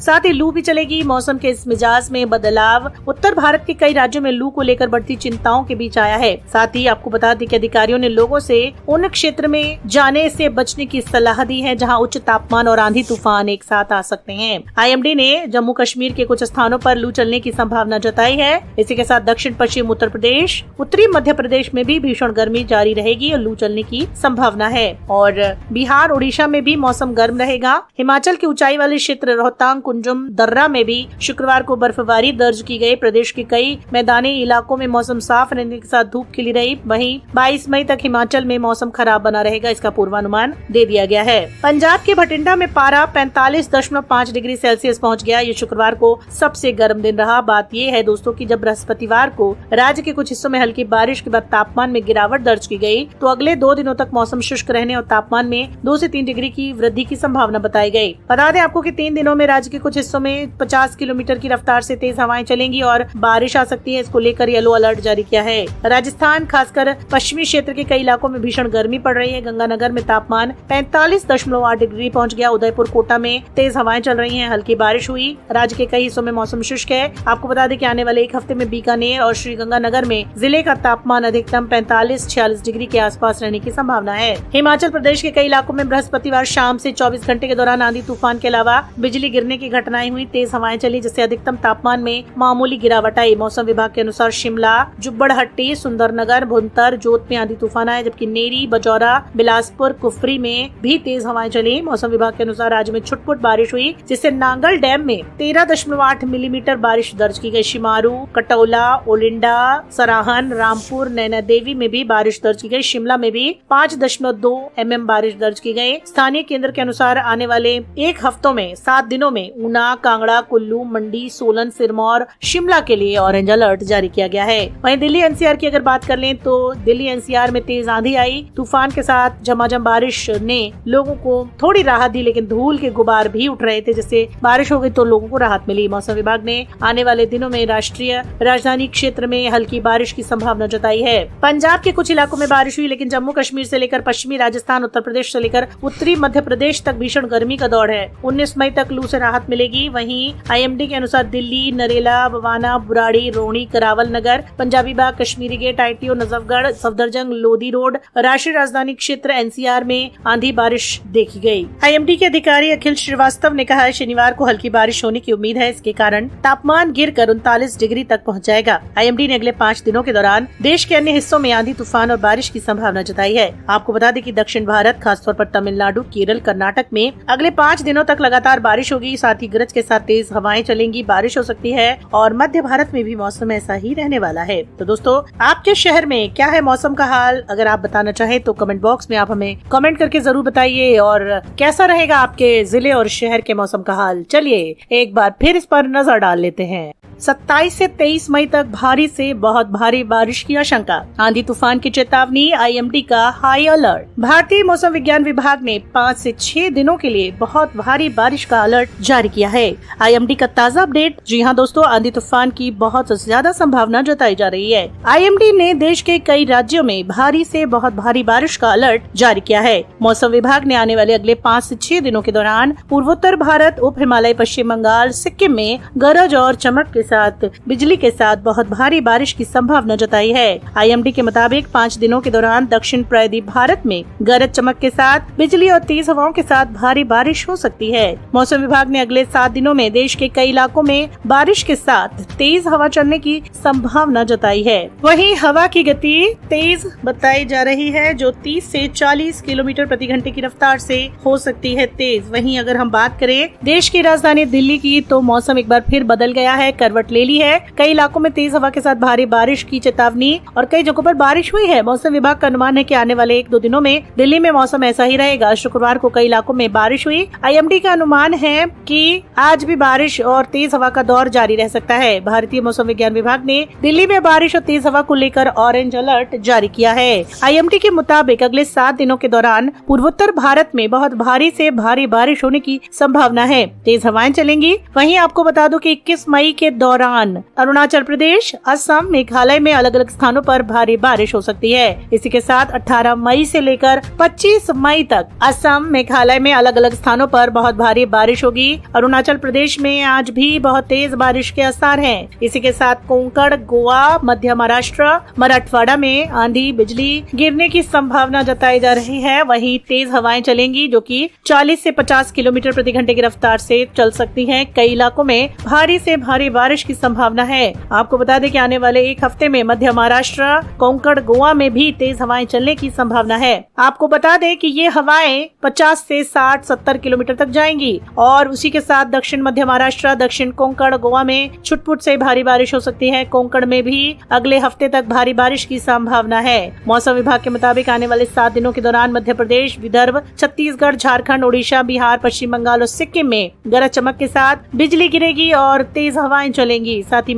साथ ही लू भी चलेगी। मौसम के इस मिजाज में बदलाव उत्तर भारत के कई राज्यों में लू को लेकर बढ़ती चिंताओं के बीच आया है। साथ ही आपको बता दें कि अधिकारियों ने लोगों से उन क्षेत्र में जाने से बचने की सलाह दी है जहां उच्च तापमान और आंधी तूफान एक साथ आ सकते हैं। IMD ने जम्मू कश्मीर के कुछ स्थानों पर लू चलने की संभावना जताई है। इसी के साथ दक्षिण पश्चिम उत्तर प्रदेश, उत्तरी मध्य प्रदेश में भी भीषण गर्मी जारी रहेगी और लू चलने की संभावना है। और बिहार, उड़ीसा में भी मौसम गर्म रहेगा। हिमाचल के ऊंचाई वाले क्षेत्र रोहतांग, कुंजुम, दर्रा में भी शुक्रवार को बर्फबारी दर्ज की गई। प्रदेश के कई मैदानी इलाकों में मौसम साफ रहने के साथ धूप खिली रही। वहीं 22 मई तक हिमाचल में मौसम खराब बना रहेगा, इसका पूर्वानुमान दे दिया गया है। पंजाब के भटिंडा में पारा 45.5 डिग्री सेल्सियस पहुंच गया। ये शुक्रवार को सबसे गर्म दिन रहा। बात ये है दोस्तों कि जब बृहस्पतिवार को राज्य के कुछ हिस्सों में हल्की बारिश के बाद तापमान में गिरावट दर्ज की गई, तो अगले 2 दिनों तक मौसम शुष्क रहने और तापमान में 2 से 3 डिग्री की वृद्धि की संभावना बताई गई। बता दें आपको कि 3 दिनों में राज्य के कुछ हिस्सों में 50 किलोमीटर की रफ्तार से तेज हवाएं चलेंगी और बारिश आ सकती है। इसको लेकर येलो अलर्ट जारी किया है। राजस्थान, खासकर पश्चिमी क्षेत्र के कई इलाकों में भीषण गर्मी पड़ रही है। गंगानगर में तापमान 45.8 डिग्री पहुंच गया। उदयपुर, कोटा में तेज हवाएं चल रही हैं, हल्की बारिश हुई। राज्य के कई हिस्सों में मौसम शुष्क है। आपको बता दें कि आने वाले एक हफ्ते में बीकानेर और श्रीगंगानगर में जिले का तापमान अधिकतम 45-46 डिग्री के आसपास रहने की संभावना है। हिमाचल प्रदेश के कई इलाकों में बृहस्पतिवार शाम से 24 घंटे के दौरान आंधी तूफान के अलावा बिजली गिरने की घटनाएं हुई। तेज हवाएं चली, जिससे अधिकतम तापमान में मामूली गिरावट आई। मौसम विभाग के अनुसार शिमला, जुब्बड़हट्टी, सुंदरनगर, भुंतर, जोत में आंधी तूफान आया, जबकि नेरी, बजौरा, बिलासपुर, कुफरी में भी तेज हवाएं चली। मौसम विभाग के अनुसार राज्य में छुटपुट बारिश हुई, जिससे नांगल डैम में 13.8 मिलीमीटर बारिश दर्ज की गई। शिमारू, कटौला, ओलिंडा, सराहन, रामपुर, नैना देवी में भी बारिश दर्ज की गई। शिमला में भी 5.2 mm बारिश दर्ज की गई। स्थानीय केंद्र के अनुसार आने वाले एक हफ्तों में 7 दिनों में ऊना, कांगड़ा, कुल्लू, मंडी, सोलन, सिरमौर, शिमला के लिए ऑरेंज अलर्ट जारी किया गया है। वहीं दिल्ली NCR की अगर बात कर लें तो दिल्ली NCR में तेज आंधी आई। तूफान के साथ झमाझम बारिश ने लोगों को थोड़ी राहत दी, लेकिन धूल के गुबार भी उठ रहे थे, जिससे बारिश हो गई तो लोगों को राहत मिली। मौसम विभाग ने आने वाले दिनों में राष्ट्रीय राजधानी क्षेत्र में हल्की बारिश की संभावना जताई है। पंजाब के कुछ इलाकों में बारिश हुई, लेकिन जम्मू कश्मीर से लेकर पश्चिमी राजस्थान, उत्तर प्रदेश से लेकर उत्तरी मध्य प्रदेश तक भीषण गर्मी का दौर है। 19 मई तक लू से राहत मिलेगी। वहीं IMD के अनुसार Delhi, Narela, Bawana, Burari, Rohini, Karawal Nagar, Punjabi Bagh, Kashmiri Gate, ITO, Najafgarh, Safdarjung, Lodhi Road, राष्ट्रीय राजधानी क्षेत्र NCR में आंधी बारिश देखी गई। IMD के अधिकारी अखिल श्रीवास्तव ने कहा है शनिवार को हल्की बारिश होने की उम्मीद है। इसके कारण तापमान गिरकर 39 डिग्री तक पहुंच जाएगा। IMD ने अगले 5 दिनों के दौरान देश के अन्य हिस्सों में आंधी तूफान और बारिश की संभावना जताई है। आपको बता दें कि दक्षिण भारत, खासतौर पर तमिलनाडु, केरल, कर्नाटक में अगले 5 दिनों तक लगातार बारिश होगी। साथ ही गरज के साथ तेज हवाएं चलेंगी, बारिश हो सकती है और मध्य भारत में भी मौसम ऐसा ही रहने वाला है। तो दोस्तों, आपके शहर में क्या है मौसम का हाल? अगर आप बताना चाहें तो कमेंट बॉक्स में आप हमें कमेंट करके जरूर बताइए। और कैसा रहेगा आपके जिले और शहर के मौसम का हाल? चलिए एक बार फिर इस पर नजर डाल लेते हैं। 27 से 23 मई तक भारी से बहुत भारी बारिश की आशंका। आंधी तूफान की चेतावनी, IMD का हाई अलर्ट। भारतीय मौसम विज्ञान विभाग ने 5 से 6 दिनों के लिए बहुत भारी बारिश का अलर्ट जारी किया है। IMD का ताज़ा अपडेट। जी हां दोस्तों, आंधी तूफान की बहुत ज्यादा संभावना जताई जा रही है। IMD ने देश के कई राज्यों में भारी से बहुत भारी बारिश का अलर्ट जारी किया है। मौसम विभाग ने आने वाले अगले 5 से 6 दिनों के दौरान पूर्वोत्तर भारत, उप हिमालय, पश्चिम बंगाल, सिक्किम में गरज और चमक के साथ बिजली के साथ बहुत भारी बारिश की संभावना जताई है। IMD के मुताबिक 5 दिनों के दौरान दक्षिण प्रायद्वीप भारत में गरज चमक के साथ बिजली और तेज हवाओं के साथ भारी बारिश हो सकती है। मौसम विभाग ने अगले 7 दिनों में देश के कई इलाकों में बारिश के साथ तेज हवा चलने की संभावना जताई है। वहीं हवा की गति तेज बताई जा रही है, जो 30 से 40 किलोमीटर प्रति घंटे की रफ्तार से हो सकती है तेज। वहीं अगर हम बात करें देश की राजधानी दिल्ली की, तो मौसम एक बार फिर बदल गया है, करवट ले ली है। कई इलाकों में तेज हवा के साथ भारी बारिश की चेतावनी और कई जगहों पर बारिश हुई है। मौसम विभाग का अनुमान है कि आने वाले 1-2 दिनों में दिल्ली में मौसम ऐसा ही रहेगा। शुक्रवार को कई इलाकों में बारिश हुई। IMD का अनुमान है कि आज भी बारिश और तेज हवा का दौर जारी रह सकता है। भारतीय मौसम विज्ञान विभाग ने दिल्ली में बारिश और तेज हवा को लेकर ऑरेंज अलर्ट जारी किया है। IMD के मुताबिक अगले 7 दिनों के दौरान पूर्वोत्तर भारत में बहुत भारी से भारी बारिश होने की संभावना है। तेज हवाएं चलेंगी। वहीं आपको बता दूं कि 21 मई के दौरान अरुणाचल प्रदेश, असम, मेघालय में अलग अलग स्थानों पर भारी बारिश हो सकती है। इसी के साथ 18 मई से लेकर 25 मई तक असम, मेघालय में अलग अलग स्थानों पर बहुत भारी बारिश होगी। अरुणाचल प्रदेश में आज भी बहुत तेज बारिश के आसार हैं। इसी के साथ कोंकण, गोवा, मध्य महाराष्ट्र, मराठवाड़ा में आंधी बिजली गिरने की संभावना जताई जा रही है। वहीं तेज हवाएं चलेंगी जो कि 40 से 50 किलोमीटर प्रति घंटे की रफ्तार से चल सकती हैं। कई इलाकों में भारी से भारी बारिश की संभावना है। आपको बता दें कि आने वाले एक हफ्ते में मध्य महाराष्ट्र, कोंकण, गोवा में भी तेज हवाएं चलने की संभावना है। आपको बता दें कि ये हवाएं 50 से 60-70 किलोमीटर तक जाएंगी और उसी के साथ दक्षिण मध्य महाराष्ट्र, दक्षिण कोंकण, गोवा में छुटपुट से भारी बारिश हो सकती है। कोंकण में भी अगले हफ्ते तक भारी बारिश की संभावना है। मौसम विभाग के मुताबिक आने वाले 7 दिनों के दौरान मध्य प्रदेश, विदर्भ, छत्तीसगढ़, झारखंड, ओडिशा, बिहार, पश्चिम बंगाल और सिक्किम में गरज चमक के साथ बिजली गिरेगी और तेज हवाएं चलेंगी। साथ ही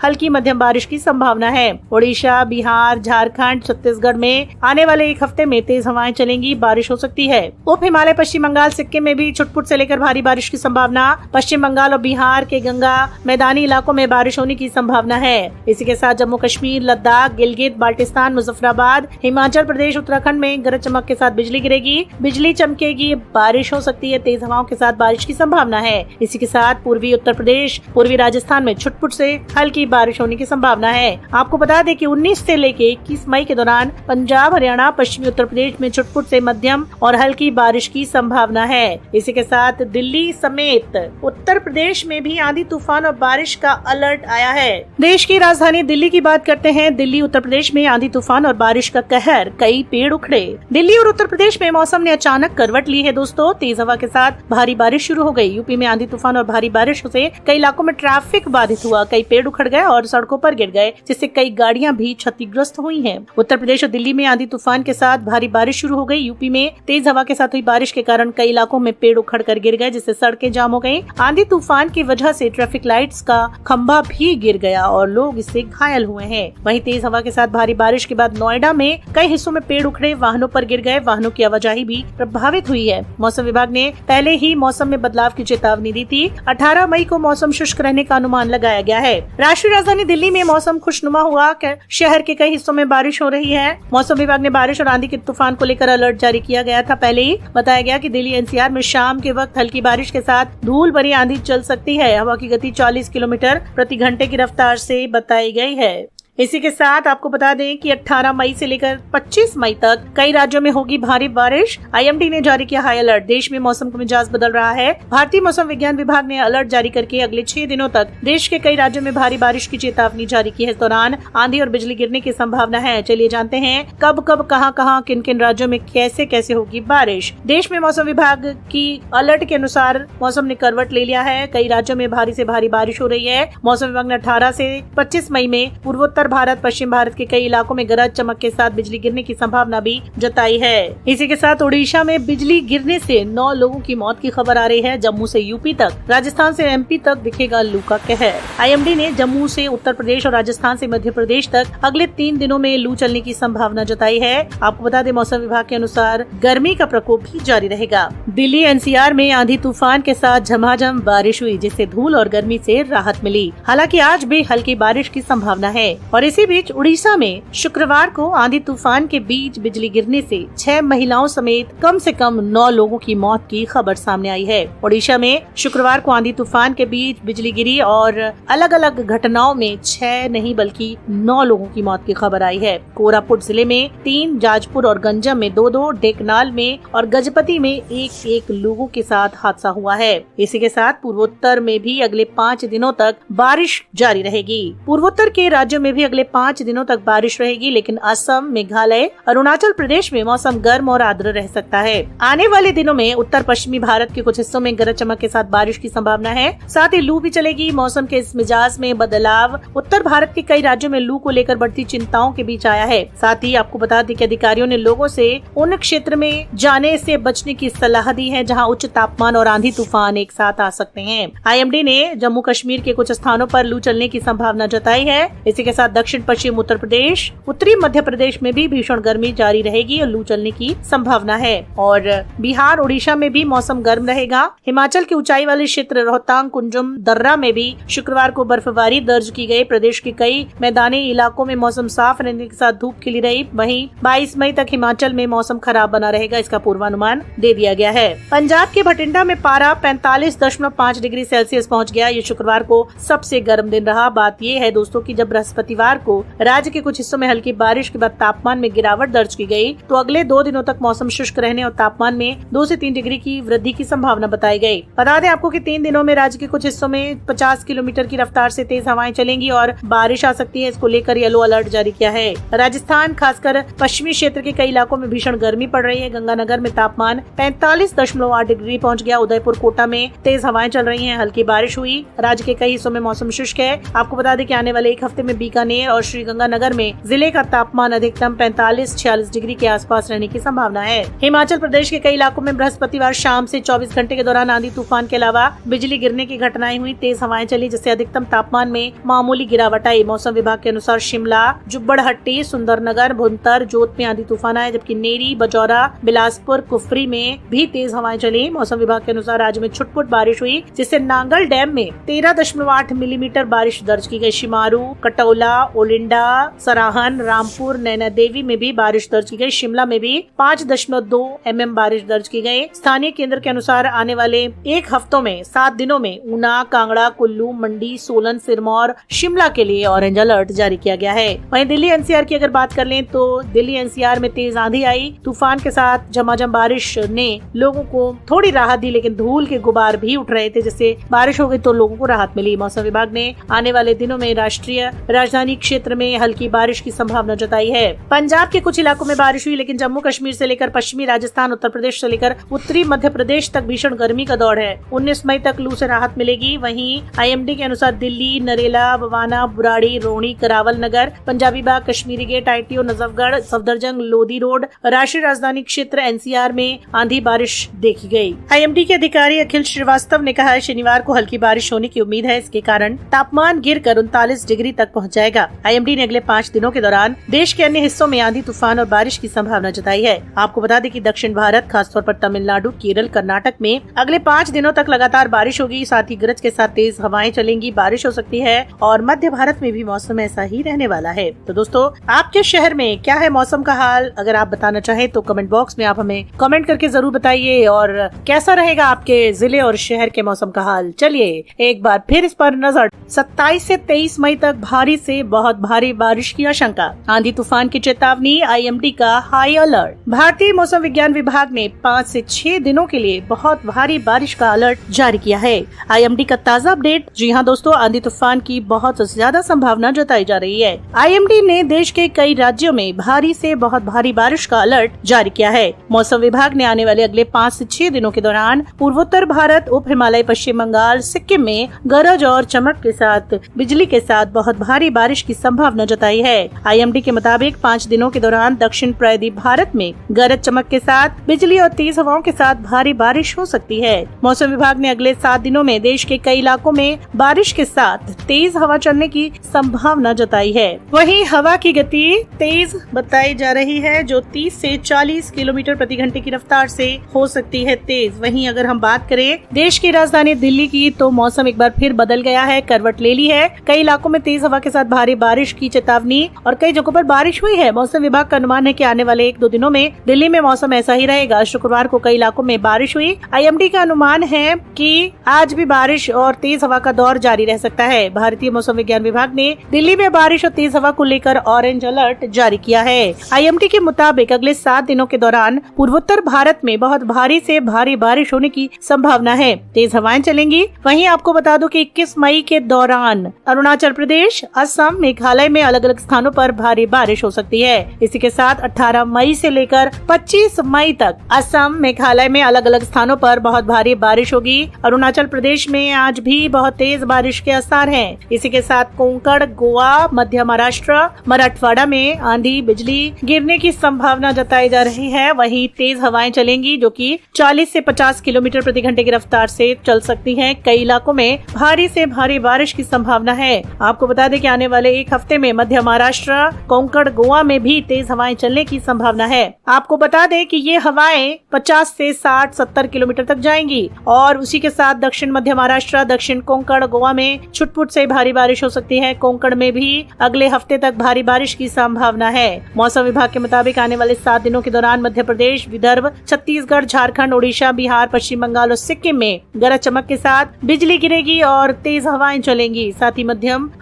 हल्की मध्यम बारिश की संभावना है। ओडिशा, बिहार, झारखंड, छत्तीसगढ़ में आने वाले एक हफ्ते में तेज हवाएं चलेंगी, बारिश हो सकती है। उप हिमालय, पश्चिम बंगाल, सिक्किम में भी छुटपुट से लेकर भारी बारिश की संभावना। पश्चिम बंगाल और बिहार के गंगा मैदानी इलाकों में बारिश होने की संभावना है। इसी के साथ जम्मू कश्मीर, लद्दाख, गिलगित, बाल्टिस्तान, मुजफ्फराबाद, हिमाचल प्रदेश, उत्तराखंड में गरज चमक के साथ बिजली गिरेगी, बिजली चमकेगी, बारिश हो सकती है। तेज हवाओं के साथ बारिश की संभावना है। इसी के साथ पूर्वी उत्तर प्रदेश, पूर्वी राजस्थान में छुटपुट से हल्की बारिश होने की संभावना है। आपको बता दें कि 19 से लेकर 21 मई के दौरान पंजाब, हरियाणा, पश्चिमी उत्तर प्रदेश में छुटपुट से मध्यम और हल्की बारिश की संभावना है। इसी के साथ दिल्ली समेत उत्तर प्रदेश में भी आंधी, तूफान और बारिश का अलर्ट आया है। देश की राजधानी दिल्ली की बात करते हैं। दिल्ली, उत्तर प्रदेश में आंधी, तूफान और बारिश का कहर, कई पेड़ उखड़े। दिल्ली और उत्तर प्रदेश में मौसम ने अचानक करवट ली है दोस्तों। तेज हवा के साथ भारी बारिश शुरू हो गई। यूपी में आंधी, तूफान और भारी बारिश से कई इलाकों में ट्रैफिक बाधित हुआ, कई पेड़ उखड़ गए और सड़कों पर गिर गए, जिससे कई गाड़ियां भी क्षतिग्रस्त हुई हैं। उत्तर प्रदेश और दिल्ली में आंधी, तूफान के साथ भारी बारिश शुरू हो गई। यूपी में तेज हवा के साथ हुई बारिश के कारण कई इलाकों में पेड़ उखड़ कर गिर गए, जिससे सड़कें जाम हो गयी। आंधी, तूफान की वजह से ट्रैफिक लाइट्स का खंभा भी गिर गया और लोग इससे घायल हुए हैं। वहीं तेज हवा के साथ भारी बारिश के बाद नोएडा में कई हिस्सों में पेड़ उखड़े, वाहनों पर गिर गए, वाहनों की आवाजाही भी प्रभावित हुई है। मौसम विभाग ने पहले ही मौसम में बदलाव की चेतावनी दी थी। 18 मई को मौसम शुष्क रहने का अनुमान लगाया गया है। राष्ट्रीय राजधानी दिल्ली में मौसम खुशनुमा हुआ। शहर के कई हिस्सों में बारिश हो रही है। मौसम विभाग ने बारिश और आंधी के तूफान को लेकर अलर्ट जारी किया गया था। पहले ही बताया गया कि दिल्ली एनसीआर में शाम के वक्त हल्की बारिश के साथ धूल भरी आंधी चल सकती है। हवा की गति 40 किलोमीटर प्रति घंटे की रफ्तार से बताई गई है। इसी के साथ आपको बता दें कि 18 मई से लेकर 25 मई तक कई राज्यों में होगी भारी बारिश। आईएमडी ने जारी किया हाई अलर्ट। देश में मौसम का मिजाज बदल रहा है। भारतीय मौसम विज्ञान विभाग ने अलर्ट जारी करके अगले 6 दिनों तक देश के कई राज्यों में भारी बारिश की चेतावनी जारी की है। इस दौरान आंधी और बिजली गिरने की संभावना है। चलिए जानते हैं कब कब, कहां, किन राज्यों में कैसे कैसे होगी बारिश। देश में मौसम विभाग की अलर्ट के अनुसार मौसम ने करवट ले लिया है। कई राज्यों में भारी से भारी बारिश हो रही है। मौसम विभाग ने 18 से 25 मई में पूर्वोत्तर भारत, पश्चिम भारत के कई इलाकों में गरज चमक के साथ बिजली गिरने की संभावना भी जताई है। इसी के साथ ओडिशा में बिजली गिरने से 9 लोगों की मौत की खबर आ रही है। जम्मू से यूपी तक, राजस्थान से एमपी तक दिखेगा लू का कहर। आईएमडी ने जम्मू से उत्तर प्रदेश और राजस्थान से मध्य प्रदेश तक अगले 3 दिनों में लू चलने की संभावना जताई है। आपको बता दें मौसम विभाग के अनुसार गर्मी का प्रकोप भी जारी रहेगा। दिल्ली एनसीआर में आंधी, तूफान के साथ झमाझम बारिश हुई, जिससे धूल और गर्मी से राहत मिली। हालांकि आज भी हल्की बारिश की संभावना है। और इसी बीच उड़ीसा में शुक्रवार को आंधी, तूफान के बीच बिजली गिरने से 6 महिलाओं समेत कम से कम 9 लोगों की मौत की खबर सामने आई है। ओडिशा में शुक्रवार को आंधी, तूफान के बीच बिजली गिरी और अलग अलग घटनाओं में 6 नहीं बल्कि 9 लोगों की मौत की खबर आई है। कोरापुट जिले में 3, जाजपुर और गंजम में 2, ढेंकनाल में और गजपति में 1 लोगों के साथ हादसा हुआ है। इसी के साथ पूर्वोत्तर में भी अगले 5 दिनों तक बारिश जारी रहेगी। पूर्वोत्तर के राज्यों में भी अगले 5 दिनों तक बारिश रहेगी, लेकिन असम, मेघालय, अरुणाचल प्रदेश में मौसम गर्म और आर्द्र रह सकता है। आने वाले दिनों में उत्तर पश्चिमी भारत के कुछ हिस्सों में गरज चमक के साथ बारिश की संभावना है। साथ ही लू भी चलेगी। मौसम के इस मिजाज में बदलाव उत्तर भारत के कई राज्यों में लू को लेकर बढ़ती चिंताओं के बीच आया है। साथ ही आपको बता दें कि अधिकारियों ने लोगों से उन क्षेत्र में जाने से बचने की सलाह दी है जहां उच्च तापमान और आंधी, तूफान एक साथ आ सकते हैं। आईएमडी ने जम्मू कश्मीर के कुछ स्थानों पर लू चलने की संभावना जताई है। इसी के साथ दक्षिण पश्चिम उत्तर प्रदेश, उत्तरी मध्य प्रदेश में भी भीषण गर्मी जारी रहेगी और लू चलने की संभावना है। और बिहार, उड़ीसा में भी मौसम गर्म रहेगा। हिमाचल के ऊंचाई वाले क्षेत्र रोहतांग, कुंजुम, दर्रा में भी शुक्रवार को बर्फबारी दर्ज की गई। प्रदेश के कई मैदानी इलाकों में मौसम साफ रहने के साथ धूप खिली रही। वहीं 22 मई तक हिमाचल में मौसम खराब बना रहेगा, इसका पूर्वानुमान दे दिया गया है। पंजाब के भटिंडा में पारा 45.5 डिग्री सेल्सियस पहुंच गया। ये शुक्रवार को सबसे गर्म दिन रहा। बात ये है दोस्तों कि जब बृहस्पतिवार को राज्य के कुछ हिस्सों में हल्की बारिश के बाद तापमान में गिरावट दर्ज की गई, तो अगले 2 दिनों तक मौसम शुष्क रहने और तापमान में 2 से 3 डिग्री की वृद्धि की संभावना बताई गई। बता दें आपको कि 3 दिनों में राज्य के कुछ हिस्सों में 50 किलोमीटर की रफ्तार से तेज हवाएं चलेंगी और बारिश आ सकती है। इसको लेकर येलो अलर्ट जारी किया है। राजस्थान, खासकर पश्चिमी क्षेत्र के कई इलाकों में भीषण गर्मी पड़ रही है। गंगानगर में तापमान 45.8 डिग्री पहुंच गया। उदयपुर, कोटा में तेज हवाएं चल रही हैं, हल्की बारिश हुई। राज्य के कई हिस्सों में मौसम शुष्क है। आपको बता दें कि आने वाले एक हफ्ते में बीकानेर और श्रीगंगानगर में जिले का तापमान अधिकतम 45-46 डिग्री के आसपास रहने की संभावना है। हिमाचल प्रदेश के कई इलाकों में बृहस्पतिवार शाम से 24 घंटे के दौरान आंधी तूफान के अलावा बिजली गिरने की घटनाएं हुई। तेज हवाएं चली, जिससे अधिकतम तापमान में मामूली गिरावट आई। मौसम विभाग के अनुसार शिमला, जुब्बड़हट्टी, सुंदरनगर, भुंतर, जोत में आंधी तूफान आया, जबकि नेरी, बजौरा, बिलासपुर, कुफरी में भी तेज हवाएं चली। मौसम विभाग के अनुसार राज्य में छुटपुट बारिश हुई, जिससे नांगल डैम में 13.8 मिलीमीटर बारिश दर्ज की गई। शिमारू, कटौला, ओलिंडा, सराहन, रामपुर, नैना देवी में भी बारिश दर्ज की गई। शिमला में भी 5.2 mm बारिश दर्ज की गई। स्थानीय केंद्र के अनुसार आने वाले एक हफ्तों में 7 दिनों में ऊना, कांगड़ा, कुल्लू, मंडी, सोलन, सिरमौर, शिमला के लिए ऑरेंज अलर्ट जारी किया गया है। वहीं दिल्ली एनसीआर की अगर बात कर लें तो दिल्ली एनसीआर में तेज आंधी आई। तूफान के साथ झमाझम बारिश ने लोगों को थोड़ी राहत दी, लेकिन धूल के गुबार भी उठ रहे थे, जिससे बारिश हो गई तो लोगों को राहत मिली। मौसम विभाग ने आने वाले दिनों में राष्ट्रीय राजधानी क्षेत्र में हल्की बारिश की संभावना जताई है। पंजाब के कुछ इलाकों में बारिश हुई, लेकिन जम्मू कश्मीर से लेकर पश्चिमी राजस्थान, उत्तर प्रदेश से लेकर उत्तरी मध्य प्रदेश तक भीषण गर्मी का दौर है। 19 मई तक लू से राहत मिलेगी। वहीं आईएमडी के अनुसार Delhi, Narela, Bawana, Burari, Rohini, Karawal Nagar, Punjabi Bagh, Kashmiri Gate, ITO, Najafgarh, Safdarjung, Lodhi Road, राष्ट्रीय राजधानी क्षेत्र एनसीआर में आंधी बारिश देखी गई। आईएमडी के अधिकारी अखिल श्रीवास्तव ने कहा है शनिवार को हल्की बारिश होने की उम्मीद है। इसके कारण तापमान गिरकर 39 डिग्री तक पहुंच जाएगा। आईएमडी ने अगले 5 दिनों के दौरान देश के अन्य हिस्सों में आंधी तूफान और बारिश की संभावना जताई है। आपको बता दें कि दक्षिण भारत, खासतौर पर तमिलनाडु, केरल, कर्नाटक में अगले 5 दिनों तक लगातार बारिश होगी। साथ ही गरज के साथ तेज हवाएं चलेंगी, बारिश हो सकती है और मध्य भारत में भी मौसम ऐसा ही रहने वाला है। तो दोस्तों, आपके शहर में क्या है मौसम का हाल? अगर आप बताना चाहें तो कमेंट बॉक्स में आप हमें कमेंट करके जरूर बताइए। और कैसा रहेगा आपके जिले और शहर के मौसम का हाल? चलिए एक बार फिर इस पर नजर। 27 से 23 मई तक भारी से बहुत भारी बारिश की आशंका। आंधी तूफान की चेतावनी, आईएमडी का हाई अलर्ट। भारतीय मौसम विज्ञान विभाग ने 5 से 6 दिनों के लिए बहुत भारी बारिश का अलर्ट जारी किया है। आईएमडी का ताज़ा अपडेट। जी हां दोस्तों, आंधी तूफान की बहुत ज्यादा संभावना जताई जा रही है। आईएमडी ने देश के कई राज्यों में भारी से बहुत भारी बारिश का अलर्ट जारी किया है। मौसम विभाग ने आने वाले अगले 5 से 6 दिनों के दौरान पूर्वोत्तर भारत, उप हिमालय, पश्चिम बंगाल, सिक्किम में गरज और चमक के साथ बिजली के साथ बहुत भारी बारिश की संभावना जताई है। आईएमडी के मुताबिक 5 दिनों के दौरान दक्षिण प्रायद्वीप भारत में गरज, चमक के साथ बिजली और तेज हवाओं के साथ भारी बारिश हो सकती है। मौसम विभाग ने अगले 7 दिनों में देश के कई इलाकों में बारिश के साथ तेज हवा चलने की संभावना जताई है। वहीं हवा की गति तेज बताई जा रही है, जो 30 से 40 किलोमीटर प्रति घंटे की रफ्तार से हो सकती है तेज। वहीं अगर हम बात करें देश की राजधानी दिल्ली की, तो मौसम एक बार फिर बदल गया है, करवट ले ली है। कई इलाकों में तेज हवा के साथ भारी बारिश की चेतावनी और कई जगहों पर बारिश हुई है। मौसम विभाग का अनुमान है कि आने वाले 1-2 दिनों में दिल्ली में मौसम ऐसा ही रहेगा। शुक्रवार को कई इलाकों में बारिश हुई। आईएमडी का अनुमान है कि आज भी बारिश और तेज हवा का दौर जारी रह सकता है। भारतीय मौसम विज्ञान विभाग ने दिल्ली में बारिश और तेज हवा को लेकर ऑरेंज अलर्ट जारी किया है। आईएमडी के मुताबिक अगले 7 दिनों के दौरान पूर्वोत्तर भारत में बहुत भारी से भारी बारिश होने की संभावना है। तेज हवाएं चलेंगी। वहीं आपको बता दूं कि 21 मई के दौरान अरुणाचल प्रदेश, असम, मेघालय में अलग अलग स्थानों पर भारी बारिश हो सकती है। इसी के साथ 18 मई से लेकर 25 मई तक असम, मेघालय में अलग अलग स्थानों पर बहुत भारी बारिश होगी। अरुणाचल प्रदेश में आज भी बहुत तेज बारिश के आसार हैं। इसी के साथ कोंकण, गोवा, मध्य महाराष्ट्र, मराठवाड़ा में आंधी, बिजली गिरने की संभावना जताई जा रही है। वहीं तेज हवाएं चलेंगी, जो कि 40 से 50 किलोमीटर प्रति घंटे की रफ्तार से चल सकती हैं। कई इलाकों में भारी से भारी बारिश की संभावना है। आपको बता दें कि आने वाले वाले एक हफ्ते में मध्य महाराष्ट्र, कोंकण, गोवा में भी तेज हवाएं चलने की संभावना है। आपको बता दें कि ये हवाएं 50 से 60-70 किलोमीटर तक जाएंगी और उसी के साथ दक्षिण मध्य महाराष्ट्र, दक्षिण कोंकण, गोवा में छुटपुट से भारी बारिश हो सकती है। कोंकण में भी अगले हफ्ते तक भारी बारिश की संभावना है। मौसम विभाग के मुताबिक आने वाले 7 दिनों के दौरान मध्य प्रदेश, विदर्भ, छत्तीसगढ़, झारखंड, ओडिशा, बिहार, पश्चिम बंगाल और सिक्किम में गरज चमक के साथ बिजली गिरेगी और तेज हवाएं चलेंगी। साथ ही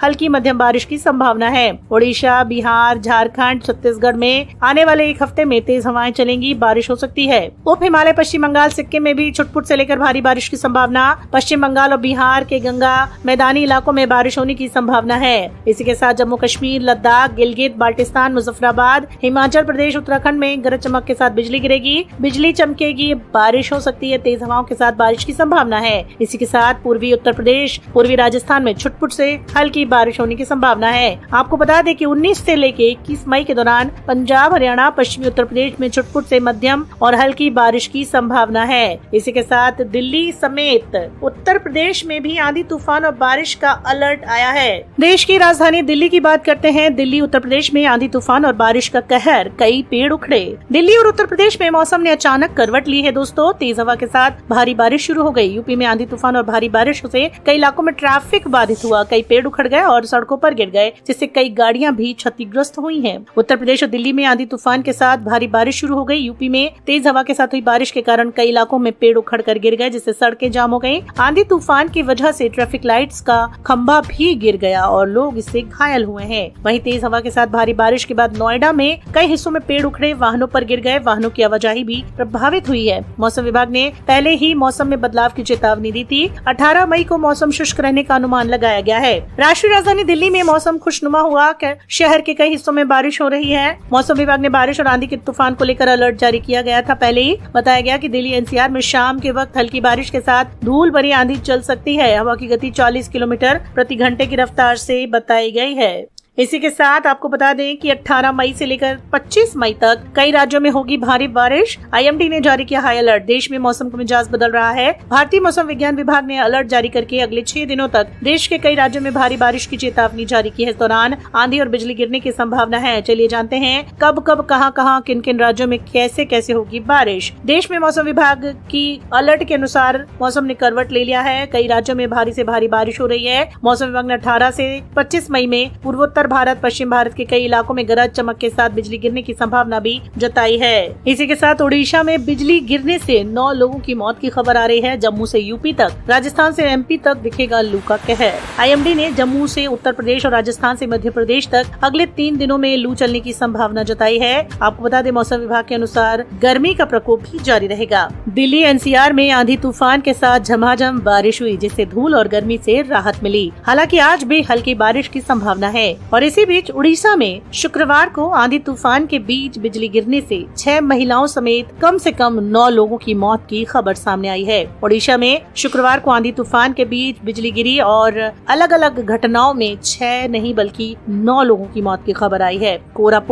हल्की मध्यम बारिश की संभावना है। ओडिशा, बिहार, झारखंड, छत्तीसगढ़ में आने वाले एक हफ्ते में तेज हवाएं चलेंगी, बारिश हो सकती है। उप हिमालय, पश्चिम बंगाल, सिक्किम में भी छुटपुट से लेकर भारी बारिश की संभावना। पश्चिम बंगाल और बिहार के गंगा मैदानी इलाकों में बारिश होने की संभावना है। इसी के साथ जम्मू कश्मीर, लद्दाख, गिलगित, बाल्टिस्तान, मुजफ्फराबाद, हिमाचल प्रदेश, उत्तराखंड में गरज चमक के साथ बिजली गिरेगी, बिजली चमकेगी, बारिश हो सकती है। तेज हवाओं के साथ बारिश की संभावना है। इसी के साथ पूर्वी उत्तर प्रदेश, पूर्वी राजस्थान में छुटपुट से हल्की बारिश होने की संभावना है। आपको बता दें कि 19 से लेकर 21 मई के दौरान पंजाब, हरियाणा, पश्चिमी उत्तर प्रदेश में छुटपुट से मध्यम और हल्की बारिश की संभावना है। इसी के साथ दिल्ली समेत उत्तर प्रदेश में भी आंधी, तूफान और बारिश का अलर्ट आया है। देश की राजधानी दिल्ली की बात करते हैं। दिल्ली, उत्तर प्रदेश में आंधी, तूफान और बारिश का कहर, कई पेड़ उखड़े। दिल्ली और उत्तर प्रदेश में मौसम ने अचानक करवट ली है दोस्तों। तेज हवा के साथ भारी बारिश शुरू हो गई। यूपी में आंधी, तूफान और भारी बारिश से कई इलाकों में ट्रैफिक बाधित हुआ, कई पेड़ उखड़ गए और सड़कों पर गिर गए, जिससे कई गाड़ियां भी क्षतिग्रस्त हुई हैं। उत्तर प्रदेश और दिल्ली में आंधी, तूफान के साथ भारी बारिश शुरू हो गई। यूपी में तेज हवा के साथ हुई बारिश के कारण कई इलाकों में पेड़ उखड़ कर गिर गए, जिससे सड़कें जाम हो गयी। आंधी, तूफान की वजह से ट्रैफिक लाइट्स का खंभा भी गिर गया और लोग इससे घायल हुए हैं। वहीं तेज हवा के साथ भारी बारिश के बाद नोएडा में कई हिस्सों में पेड़ उखड़े, वाहनों पर गिर गए, वाहनों की आवाजाही भी प्रभावित हुई है। मौसम विभाग ने पहले ही मौसम में बदलाव की चेतावनी दी थी। 18 मई को मौसम शुष्क रहने का अनुमान लगाया गया है। राष्ट्रीय राजधानी दिल्ली में मौसम खुशनुमा हुआ। शहर के कई हिस्सों में बारिश हो रही है। मौसम विभाग ने बारिश और आंधी के तूफान को लेकर अलर्ट जारी किया गया था। पहले ही बताया गया कि दिल्ली एनसीआर में शाम के वक्त हल्की बारिश के साथ धूल भरी आंधी चल सकती है। हवा की गति 40 किलोमीटर प्रति घंटे की रफ्तार से बताई गई है। इसी के साथ आपको बता दें कि 18 मई से लेकर 25 मई तक कई राज्यों में होगी भारी बारिश। आईएमडी ने जारी किया हाई अलर्ट। देश में मौसम का मिजाज बदल रहा है। भारतीय मौसम विज्ञान विभाग ने अलर्ट जारी करके अगले 6 दिनों तक देश के कई राज्यों में भारी बारिश की चेतावनी जारी की है। इस दौरान आंधी और बिजली गिरने की संभावना है। चलिए जानते हैं कब कब, कहां, किन राज्यों में कैसे कैसे होगी बारिश। देश में मौसम विभाग की अलर्ट के अनुसार मौसम ने करवट ले लिया है। कई राज्यों में भारी से भारी बारिश हो रही है। मौसम विभाग ने 18 से 25 मई में पूर्वोत्तर भारत, पश्चिम भारत के कई इलाकों में गरज चमक के साथ बिजली गिरने की संभावना भी जताई है। इसी के साथ ओडिशा में बिजली गिरने से 9 लोगों की मौत की खबर आ रही है। जम्मू से यूपी तक, राजस्थान से एमपी तक दिखेगा लू का कहर। आईएमडी ने जम्मू से उत्तर प्रदेश और राजस्थान से मध्य प्रदेश तक अगले 3 दिनों में लू चलने की संभावना जताई है। आपको बता दें मौसम विभाग के अनुसार गर्मी का प्रकोप भी जारी रहेगा। दिल्ली एनसीआर में आंधी, तूफान के साथ झमाझम बारिश हुई, जिससे धूल और गर्मी से राहत मिली। हालांकि आज भी हल्की बारिश की संभावना है। और इसी बीच उड़ीसा में शुक्रवार को आंधी, तूफान के बीच बिजली गिरने से 6 महिलाओं समेत कम से कम 9 लोगों की मौत की खबर सामने आई है। उड़ीसा में शुक्रवार को आंधी, तूफान के बीच बिजली गिरी और अलग अलग घटनाओं में 6 नहीं बल्कि 9 लोगों की मौत की खबर आई है। कोरापुट